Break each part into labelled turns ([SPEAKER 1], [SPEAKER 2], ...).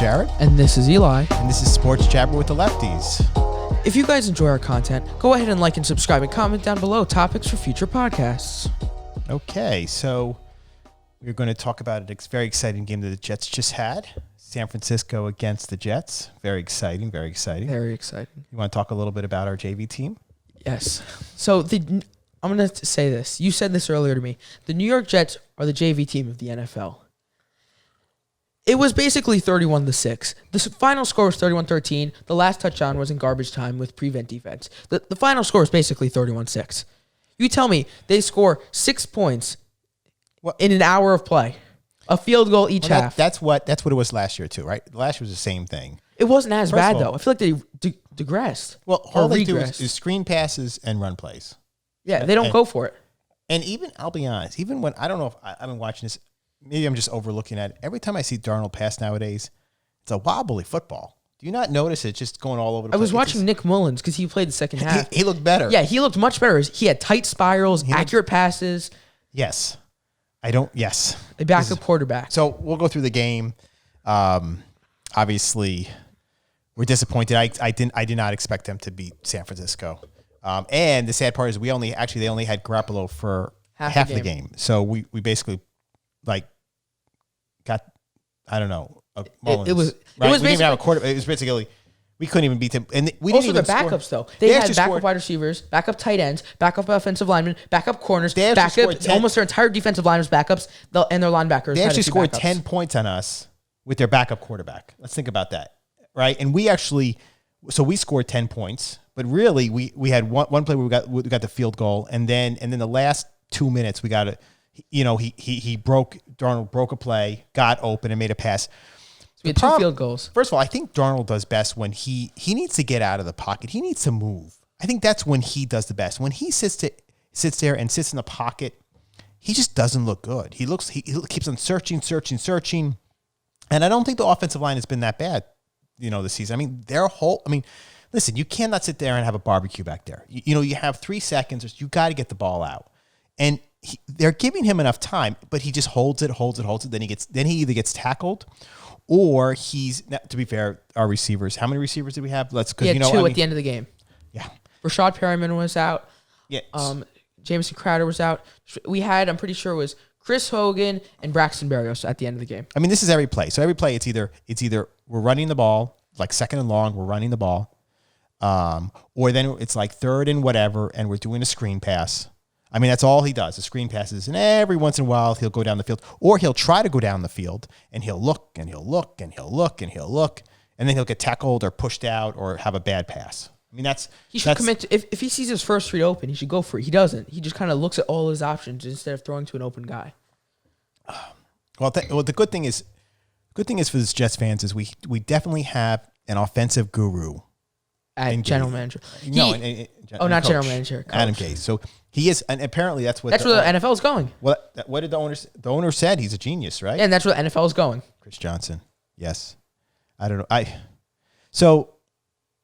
[SPEAKER 1] Jared.
[SPEAKER 2] And this is Eli.
[SPEAKER 1] And this is Sports Jabber with the Lefties.
[SPEAKER 2] If you guys enjoy our content, go ahead and like and subscribe and comment down below topics for future podcasts.
[SPEAKER 1] Okay, so we're going to talk about a very exciting game that the Jets just had. San Francisco against the Jets. Very exciting, very exciting.
[SPEAKER 2] Very exciting.
[SPEAKER 1] You want to talk a little bit about our JV team?
[SPEAKER 2] Yes. So I'm going to say this. You said this earlier to me. The New York Jets are the JV team of the NFL. It was basically 31-6. The final score was 31-13. The last touchdown was in garbage time with prevent defense. The final score was basically 31-6. You tell me they score 6 points in an hour of play. A field goal each half.
[SPEAKER 1] That's what it was last year too, right? Last year was the same thing.
[SPEAKER 2] It wasn't as bad though. I feel like they digressed.
[SPEAKER 1] Well, all they do is screen passes and run plays.
[SPEAKER 2] Yeah, they don't go for it.
[SPEAKER 1] And even, I'll be honest, even when, I don't know if I've been watching this, maybe I'm just overlooking at it. Every time I see Darnold pass nowadays, it's a wobbly football. Do you not notice it just going all over the place?
[SPEAKER 2] I was watching Nick Mullins because he played the second half.
[SPEAKER 1] He looked better.
[SPEAKER 2] Yeah, he looked much better. He had tight spirals, accurate passes.
[SPEAKER 1] Yes. Yes.
[SPEAKER 2] A backup quarterback.
[SPEAKER 1] So we'll go through the game. Obviously, we're disappointed. I did not expect them to beat San Francisco. And the sad part is they only had Garoppolo for half the game. So we basically got, I don't know, Mullins.
[SPEAKER 2] It was
[SPEAKER 1] we didn't even have a quarter. It was basically, we couldn't even beat them. And we didn't even
[SPEAKER 2] the backups
[SPEAKER 1] score.
[SPEAKER 2] though. They had backup wide receivers, backup tight ends, backup offensive linemen, backup corners, almost their entire defensive line was backups, and their linebackers.
[SPEAKER 1] They actually scored 10 points on us with their backup quarterback. Let's think about that, right? And we scored 10 points, but really we had one play where we got the field goal, and then the last 2 minutes we got it. Darnold broke a play, got open, and made a pass.
[SPEAKER 2] So we had two field goals.
[SPEAKER 1] First of all, I think Darnold does best when he needs to get out of the pocket. He needs to move. I think that's when he does the best. When he sits there and sits in the pocket, he just doesn't look good. He keeps on searching. And I don't think the offensive line has been that bad, this season. I mean, listen, you cannot sit there and have a barbecue back there. You have 3 seconds. You got to get the ball out. And they're giving him enough time, but he just holds it. Then he either gets tackled, or to be fair, our receivers. How many receivers did we have?
[SPEAKER 2] Two at the end of the game.
[SPEAKER 1] Yeah,
[SPEAKER 2] Rashad Perriman was out.
[SPEAKER 1] Yeah,
[SPEAKER 2] Jamison Crowder was out. We had, I'm pretty sure, it was Chris Hogan and Braxton Berrios at the end of the game.
[SPEAKER 1] I mean, this is every play. So every play, it's either we're running the ball, like second and long, we're running the ball, or then it's like third and whatever, and we're doing a screen pass. I mean, that's all he does, the screen passes. And every once in a while, he'll go down the field, or he'll try to go down the field, and he'll look, and he'll look, and he'll look, and he'll look, and then he'll get tackled or pushed out or have a bad pass. I mean,
[SPEAKER 2] he should commit to, if he sees his first read open, he should go for it. He doesn't. He just kind of looks at all his options instead of throwing to an open guy.
[SPEAKER 1] Well, the good thing is for the Jets fans is we definitely have an offensive guru.
[SPEAKER 2] General manager.
[SPEAKER 1] General
[SPEAKER 2] manager. Coach.
[SPEAKER 1] Adam Gase. So he is, and apparently that's where the
[SPEAKER 2] NFL is going.
[SPEAKER 1] What did the owner said? He's a genius, right?
[SPEAKER 2] Yeah, and that's where the NFL is going.
[SPEAKER 1] Chris Johnson. Yes. I don't know.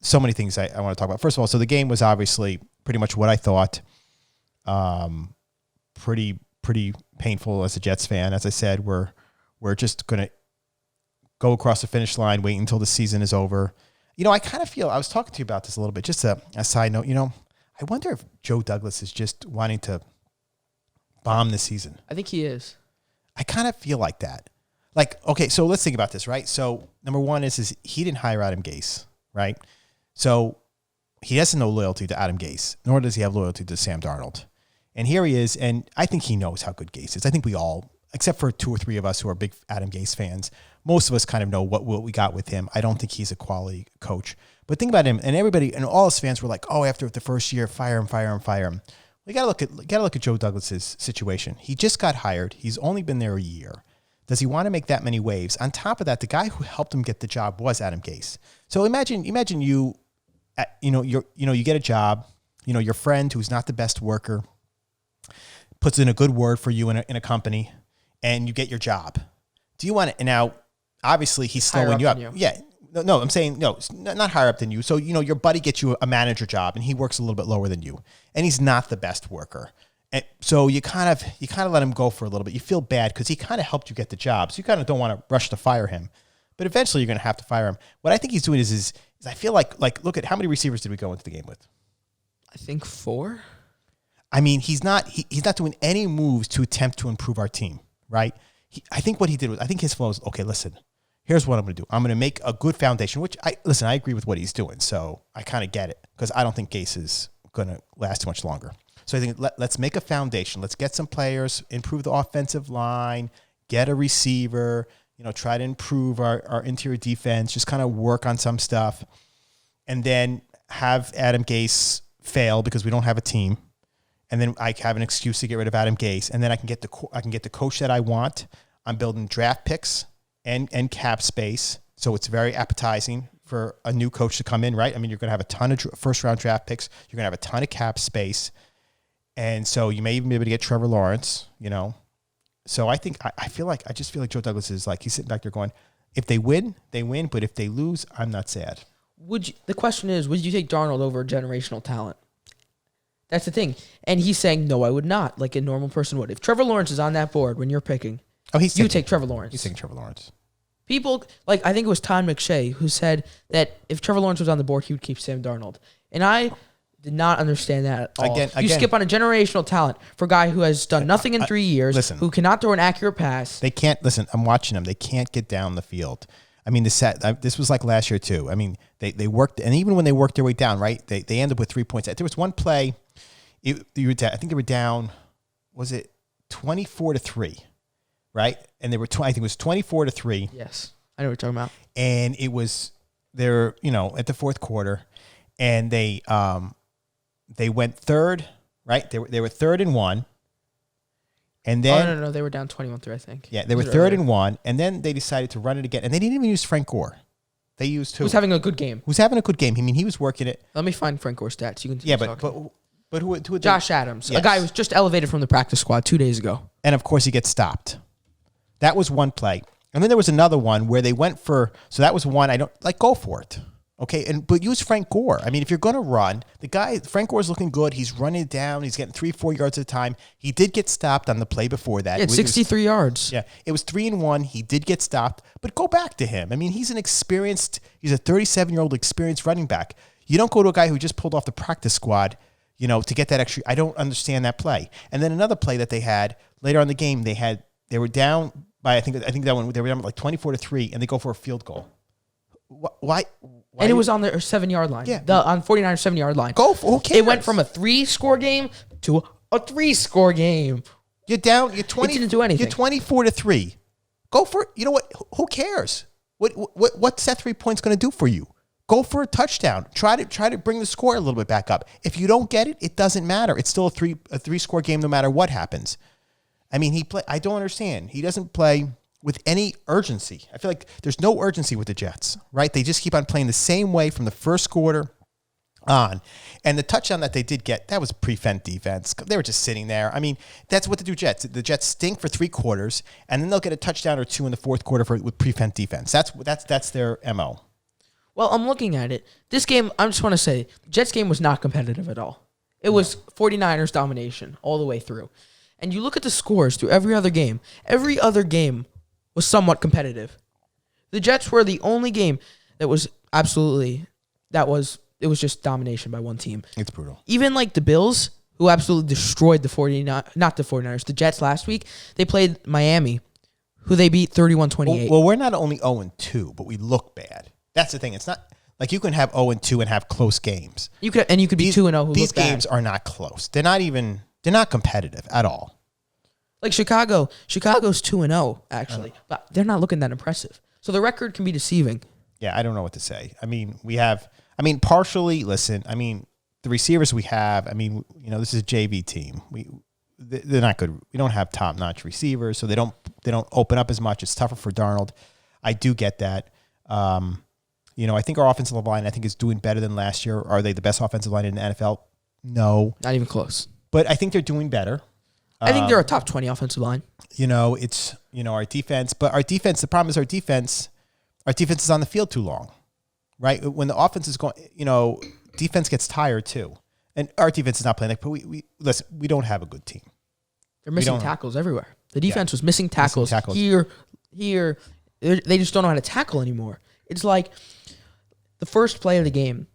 [SPEAKER 1] So many things I want to talk about. First of all, so the game was obviously pretty much what I thought. Pretty painful as a Jets fan. As I said, we're just going to go across the finish line, wait until the season is over. I kind of feel, I was talking to you about this a little bit, just a side note, I wonder if Joe Douglas is just wanting to bomb the season.
[SPEAKER 2] I think he is.
[SPEAKER 1] I kind of feel like that. Okay, so let's think about this, right? So number one is he didn't hire Adam Gase, right? So he has no loyalty to Adam Gase, nor does he have loyalty to Sam Darnold. And here he is, and I think he knows how good Gase is. I think we all, except for 2 or 3 of us who are big Adam Gase fans, most of us kind of know what we got with him. I don't think he's a quality coach. But think about him, and everybody and all his fans were like, "Oh, after the first year, fire him." We got to look at Joe Douglas's situation. He just got hired. He's only been there a year. Does he want to make that many waves? On top of that, the guy who helped him get the job was Adam Gase. So imagine you get a job. Your friend who's not the best worker puts in a good word for you in a company, and you get your job. Do you want it now? Obviously, he's slowing you up. Yeah. No, I'm saying no, not higher up than you. So, your buddy gets you a manager job and he works a little bit lower than you, and he's not the best worker. And so you kind of let him go for a little bit. You feel bad because he kind of helped you get the job. So you kind of don't want to rush to fire him. but eventually you're going to have to fire him. What I think he's doing is I feel like look at how many receivers did we go into the game with?
[SPEAKER 2] I think 4.
[SPEAKER 1] I mean, he's not doing any moves to attempt to improve our team, right? I think what he did was, I think his flow is, okay, listen, here's what I'm going to do. I'm going to make a good foundation, which I agree with what he's doing. So I kind of get it because I don't think Gase is going to last too much longer. So I think let's make a foundation. Let's get some players, improve the offensive line, get a receiver, try to improve our interior defense, just kind of work on some stuff, and then have Adam Gase fail because we don't have a team. And then I have an excuse to get rid of Adam Gase, and then I can get the coach that I want. I'm building draft picks and cap space, so it's very appetizing for a new coach to come in, right? I mean, you're going to have a ton of first-round draft picks. You're going to have a ton of cap space, and so you may even be able to get Trevor Lawrence, So I think I just feel like Joe Douglas is like, he's sitting back there going, if they win, they win, but if they lose, I'm not sad.
[SPEAKER 2] The question is, would you take Darnold over generational talent? That's the thing. And he's saying, no, I would not, like a normal person would. If Trevor Lawrence is on that board when you're picking, you take Trevor Lawrence.
[SPEAKER 1] He's taking Trevor Lawrence.
[SPEAKER 2] People, I think it was Todd McShay who said that if Trevor Lawrence was on the board, he would keep Sam Darnold. And I did not understand that at all.
[SPEAKER 1] Again,
[SPEAKER 2] you skip on a generational talent for a guy who has done nothing in 3 years, who cannot throw an accurate pass.
[SPEAKER 1] They can't, listen, I'm watching them. They can't get down the field. I mean, this was like last year too. I mean, they worked, and even when they worked their way down, right, they ended up with 3 points. There was one play, I think they were down, was it 24-3, right? And they were, I think it was 24-3.
[SPEAKER 2] Yes, I know what you're talking about.
[SPEAKER 1] And it was, they're, at the fourth quarter, and they went third, right? They were 3rd and 1. And then,
[SPEAKER 2] no, they were down 21-3, I think.
[SPEAKER 1] Yeah, they were 3rd and 1, and then they decided to run it again, and they didn't even use Frank Gore. They used who?
[SPEAKER 2] Who's having a good game.
[SPEAKER 1] Who's having a good game. I mean, he was working it.
[SPEAKER 2] Let me find Frank Gore's stats. You can
[SPEAKER 1] yeah, but who
[SPEAKER 2] Josh Adams,
[SPEAKER 1] yes.
[SPEAKER 2] A guy who was just elevated from the practice squad 2 days ago.
[SPEAKER 1] And of course, he gets stopped. That was one play, and then there was another one where they went for. So that was one. I don't like. Go for it. Okay, but use Frank Gore. I mean, if you're going to run, Frank Gore's looking good. He's running it down. He's getting 3-4 yards at a time. He did get stopped on the play before that.
[SPEAKER 2] He had 63 yards.
[SPEAKER 1] Yeah, it was 3 and 1. He did get stopped, but go back to him. I mean, he's a 37-year-old experienced running back. You don't go to a guy who just pulled off the practice squad, to get that extra. I don't understand that play. And then another play that they had later on in the game, they were down by I think that one they were down like 24-3, and they go for a field goal. Why?
[SPEAKER 2] And it was on their 7-yard line.
[SPEAKER 1] Yeah.
[SPEAKER 2] On 49ers 7-yard line.
[SPEAKER 1] Go for who cares?
[SPEAKER 2] It went from a 3-score game to a 3-score game.
[SPEAKER 1] You're down. You're 20.
[SPEAKER 2] It didn't do anything.
[SPEAKER 1] You're 24-3. Go for it. You know what? Who cares? What's that 3 points going to do for you? Go for a touchdown. Try to bring the score a little bit back up. If you don't get it, it doesn't matter. It's still a 3-score game no matter what happens. I mean, I don't understand. He doesn't play with any urgency. I feel like there's no urgency with the Jets, right? They just keep on playing the same way from the first quarter on. And the touchdown that they did get, that was prevent defense. They were just sitting there. I mean, that's what they do Jets. The Jets stink for 3 quarters, and then they'll get a touchdown or 2 in the fourth quarter with prevent defense. That's their MO.
[SPEAKER 2] Well, I'm looking at it. This game, I just want to say, the Jets game was not competitive at all. It was 49ers domination all the way through. And you look at the scores through every other game was somewhat competitive. The Jets were the only game that was it was just domination by one team.
[SPEAKER 1] It's brutal.
[SPEAKER 2] Even like the Bills, who absolutely destroyed the Jets last week, they played Miami, who they beat 31-28.
[SPEAKER 1] Well, we're not only 0-2, but we look bad. That's the thing. It's not like you can have 0-2 and have close games.
[SPEAKER 2] You could be 2-0 who
[SPEAKER 1] these
[SPEAKER 2] look bad.
[SPEAKER 1] games are not close. They're not competitive at all.
[SPEAKER 2] Like Chicago's 2-0 actually, but they're not looking that impressive. So the record can be deceiving.
[SPEAKER 1] Yeah, I don't know what to say. I mean, partially. Listen, I mean, the receivers we have. I mean, this is a JV team. They're not good. We don't have top-notch receivers, so they don't open up as much. It's tougher for Darnold. I do get that. I think our offensive line, is doing better than last year. Are they the best offensive line in the NFL? No,
[SPEAKER 2] not even close.
[SPEAKER 1] But I think they're doing better.
[SPEAKER 2] I think they're a top 20 offensive line.
[SPEAKER 1] It's our defense, but our defense. The problem is our defense is on the field too long, right? When the offense is going, defense gets tired too, and our defense is not playing. But we don't have a good team.
[SPEAKER 2] They're missing tackles everywhere. The defense was missing tackles. Here. They just don't know how to tackle anymore. It's like the first play of the game,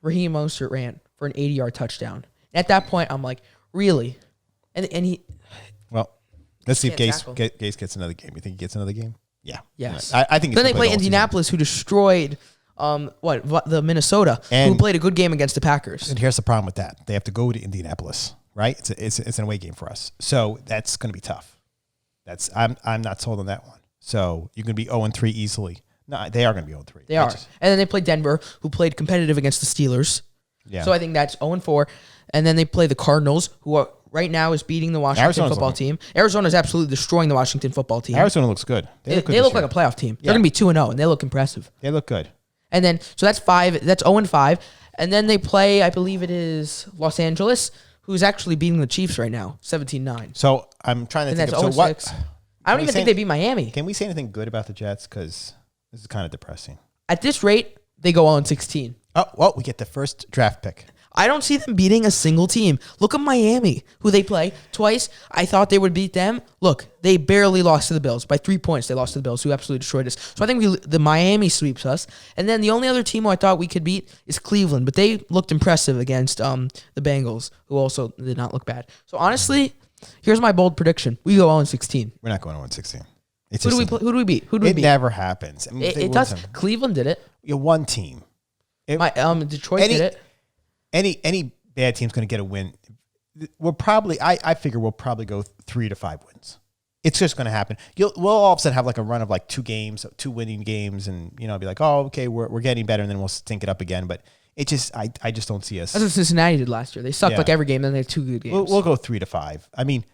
[SPEAKER 2] Raheem Mostert ran for an 80-yard touchdown. At that point, I'm like, really? And he.
[SPEAKER 1] Well, let's see if
[SPEAKER 2] Can't tackle.
[SPEAKER 1] Gase gets another game. You think he gets another game? Yeah.
[SPEAKER 2] Yes.
[SPEAKER 1] I think.
[SPEAKER 2] Then they play Indianapolis, who destroyed the Minnesota, who played a good game against the Packers.
[SPEAKER 1] And here's the problem with that: they have to go to Indianapolis, right? It's an away game for us, so that's going to be tough. I'm not sold on that one. So you can be 0-3 easily. No, they are going to be 0-3.
[SPEAKER 2] They are. And then they play Denver, who played competitive against the Steelers.
[SPEAKER 1] Yeah.
[SPEAKER 2] So I think that's 0-4. And then they play the Cardinals, who are right now is beating the Washington football team. Arizona is absolutely destroying the Washington football team.
[SPEAKER 1] Arizona looks good.
[SPEAKER 2] They look like a playoff team. They're going to be 2-0, and they look impressive.
[SPEAKER 1] They look good.
[SPEAKER 2] And then, so that's 5. That's 0-5. And then they play, I believe it is Los Angeles, who's actually beating the Chiefs right now, 17-9.
[SPEAKER 1] So I'm trying to
[SPEAKER 2] And
[SPEAKER 1] think
[SPEAKER 2] that's
[SPEAKER 1] of
[SPEAKER 2] 0-6.
[SPEAKER 1] so what.
[SPEAKER 2] I don't even think they beat Miami.
[SPEAKER 1] Can we say anything good about the Jets? Because this is kind of depressing.
[SPEAKER 2] At this rate, they go 0-16.
[SPEAKER 1] Oh, well, we get the first draft pick.
[SPEAKER 2] I don't see them beating a single team. Look at Miami, who they play twice. I thought they would beat them. Look, they barely lost to the Bills. By 3 points, they lost to the Bills, who absolutely destroyed us. So I think the Miami sweeps us. And then the only other team who I thought we could beat is Cleveland. But they looked impressive against the Bengals, who also did not look bad. So honestly, here's my bold prediction. We go 0-16.
[SPEAKER 1] We're not going 0-16.
[SPEAKER 2] Who do we beat? Who do we beat?
[SPEAKER 1] It never happens. I mean,
[SPEAKER 2] It does. Cleveland did it.
[SPEAKER 1] One team.
[SPEAKER 2] Detroit did it.
[SPEAKER 1] Any bad team's going to get a win. We'll probably, I figure we'll probably go 3 to 5 wins. It's just going to happen. We'll all of a sudden have like a run of like 2 games, 2 winning games, and be like, oh, okay, we're getting better, and then we'll stink it up again. But it just, I just don't see us.
[SPEAKER 2] That's what Cincinnati did last year. They sucked like every game, then they had 2 good games.
[SPEAKER 1] We'll go 3 to 5. I mean,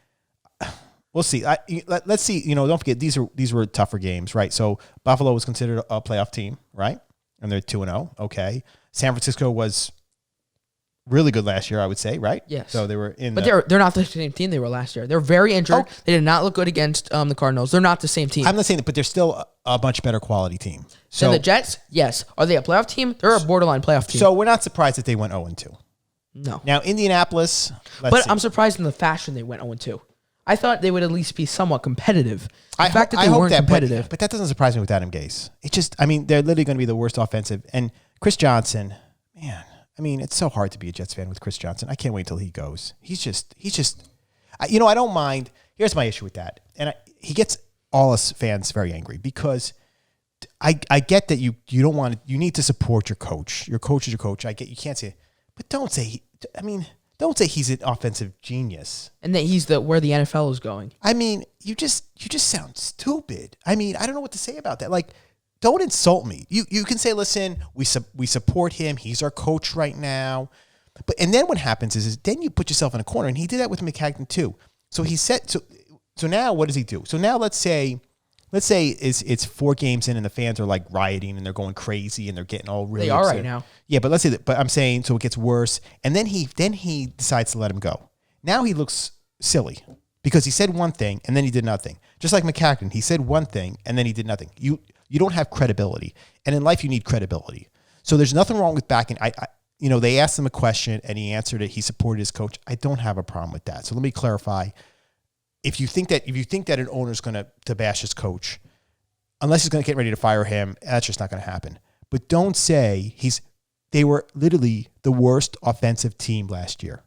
[SPEAKER 1] we'll see. Let's see. Don't forget these were tougher games, right? So Buffalo was considered a playoff team, right? And they're 2-0. Okay. San Francisco was really good last year, I would say, right?
[SPEAKER 2] Yes.
[SPEAKER 1] So they were in.
[SPEAKER 2] But they're not the same team they were last year. They're very injured. Oh. They did not look good against the Cardinals. They're not the same team.
[SPEAKER 1] I'm not saying that, but they're still a much better quality team. So
[SPEAKER 2] then the Jets, yes. Are they a playoff team? They're a borderline playoff team.
[SPEAKER 1] So we're not surprised that they went 0-2.
[SPEAKER 2] No.
[SPEAKER 1] Now Indianapolis.
[SPEAKER 2] I'm surprised in the fashion they went 0-2. I thought they would at least be somewhat competitive. The fact that they weren't competitive.
[SPEAKER 1] But that doesn't surprise me with Adam Gase. It just, they're literally going to be the worst offensive. And Chris Johnson, man, it's so hard to be a Jets fan with Chris Johnson. I can't wait till he goes. He's just, I don't mind. Here's my issue with that. And he gets all us fans very angry because I get that you don't want to, you need to support your coach. Your coach is your coach. I get, you can't say it, but don't say, don't say he's an offensive genius.
[SPEAKER 2] And that he's where the NFL is going.
[SPEAKER 1] You just sound stupid. I don't know what to say about that. Like, don't insult me. You can say, listen, we support him. He's our coach right now. And then what happens is then you put yourself in a corner, and he did that with Maccagnan too. So he said, so now what does he do? So now let's say it's 4 games in and the fans are like rioting and they're going crazy and they're getting all really
[SPEAKER 2] upset.
[SPEAKER 1] Upset.
[SPEAKER 2] Right now.
[SPEAKER 1] Yeah, but let's say that. But I'm saying so it gets worse, and then he decides to let him go. Now he looks silly because he said one thing and then he did nothing. Just like Maccagnan, he said one thing and then he did nothing. You don't have credibility, and in life you need credibility. So there's nothing wrong with backing. They asked him a question and he answered it. He supported his coach. I don't have a problem with that. So let me clarify. If you think that an owner's going to bash his coach, unless he's going to get ready to fire him, that's just not going to happen. But don't say they were literally the worst offensive team last year.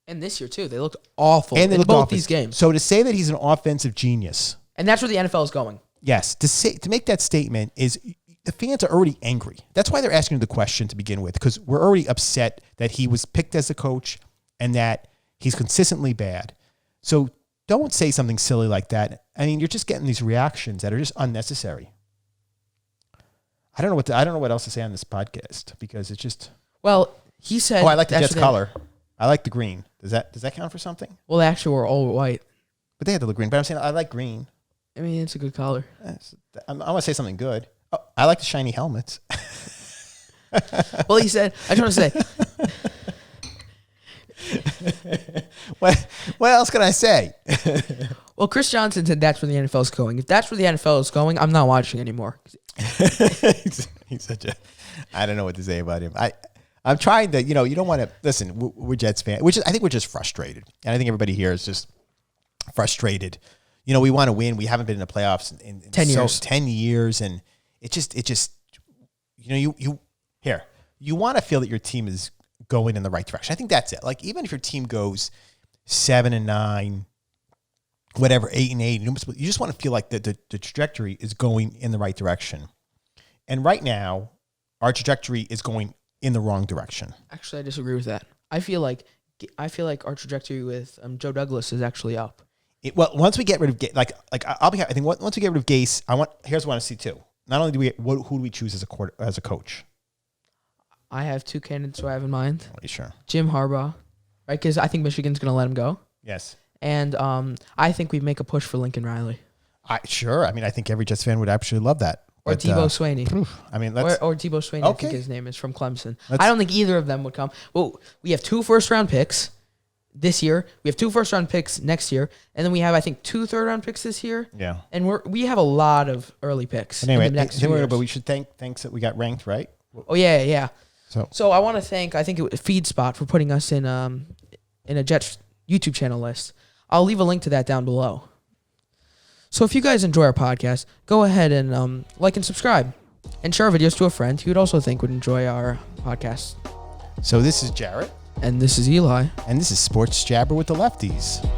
[SPEAKER 2] And this year too. They looked awful
[SPEAKER 1] in
[SPEAKER 2] both these games.
[SPEAKER 1] So to say that he's an offensive genius.
[SPEAKER 2] And that's where the NFL is going.
[SPEAKER 1] Yes. To make that statement is the fans are already angry. That's why they're asking the question to begin with, because we're already upset that he was picked as a coach and that he's consistently bad. So don't say something silly like that. You're just getting these reactions that are just unnecessary. I don't know what else to say on this podcast because it's just.
[SPEAKER 2] Well, he said.
[SPEAKER 1] Oh, I like the Jets color. I like the green. Does that count for something?
[SPEAKER 2] Well, they actually were all white.
[SPEAKER 1] But they had the green. But I'm saying I like green.
[SPEAKER 2] It's a good color.
[SPEAKER 1] I want to say something good. Oh, I like the shiny helmets.
[SPEAKER 2] Well, he said. I just want to
[SPEAKER 1] say. What else can I say?
[SPEAKER 2] Well, Chris Johnson said that's where the NFL is going. If that's where the NFL is going, I'm not watching anymore.
[SPEAKER 1] He's such a. I don't know what to say about him. I'm trying to. You don't want to listen. We're Jets fans, I think we're just frustrated, and I think everybody here is just frustrated. we want to win. We haven't been in the playoffs in
[SPEAKER 2] 10 years.
[SPEAKER 1] 10 years. And it just, you want to feel that your team is going in the right direction. I think that's it. Like, even if your team goes 7-9, whatever, 8-8, you just want to feel like the trajectory is going in the right direction. And right now, our trajectory is going in the wrong direction.
[SPEAKER 2] Actually, I disagree with that. I feel like our trajectory with Joe Douglas is actually up.
[SPEAKER 1] Once we get rid of I think once we get rid of Gase, here's what I want to see too. Not only who do we choose as a coach?
[SPEAKER 2] I have two candidates who I have in mind.
[SPEAKER 1] Are you sure?
[SPEAKER 2] Jim Harbaugh, right? Because I think Michigan's going to let him go.
[SPEAKER 1] Yes.
[SPEAKER 2] And I think we make a push for Lincoln Riley.
[SPEAKER 1] Sure. I mean, I think every Jets fan would absolutely love that.
[SPEAKER 2] Or Debo Swinney.
[SPEAKER 1] I mean,
[SPEAKER 2] or Debo Swinney,
[SPEAKER 1] okay.
[SPEAKER 2] I think his name is, from Clemson. I don't think either of them would come. Well, we have 2 first-round picks this year. We have 2 first-round picks next year. And then we have, I think, 2 third-round picks this year.
[SPEAKER 1] Yeah.
[SPEAKER 2] And we have a lot of early picks.
[SPEAKER 1] Anyway,
[SPEAKER 2] in the next 2 years.
[SPEAKER 1] But we should thanks that we got ranked, right?
[SPEAKER 2] Oh, yeah.
[SPEAKER 1] So
[SPEAKER 2] I want to thank, I think, FeedSpot for putting us in a Jets YouTube channel list. I'll leave a link to that down below. So if you guys enjoy our podcast, go ahead and like and subscribe. And share our videos to a friend who you'd also think would enjoy our podcast.
[SPEAKER 1] this is Jarrett.
[SPEAKER 2] And this is Eli.
[SPEAKER 1] And this is Sports Jabber with the Lefties.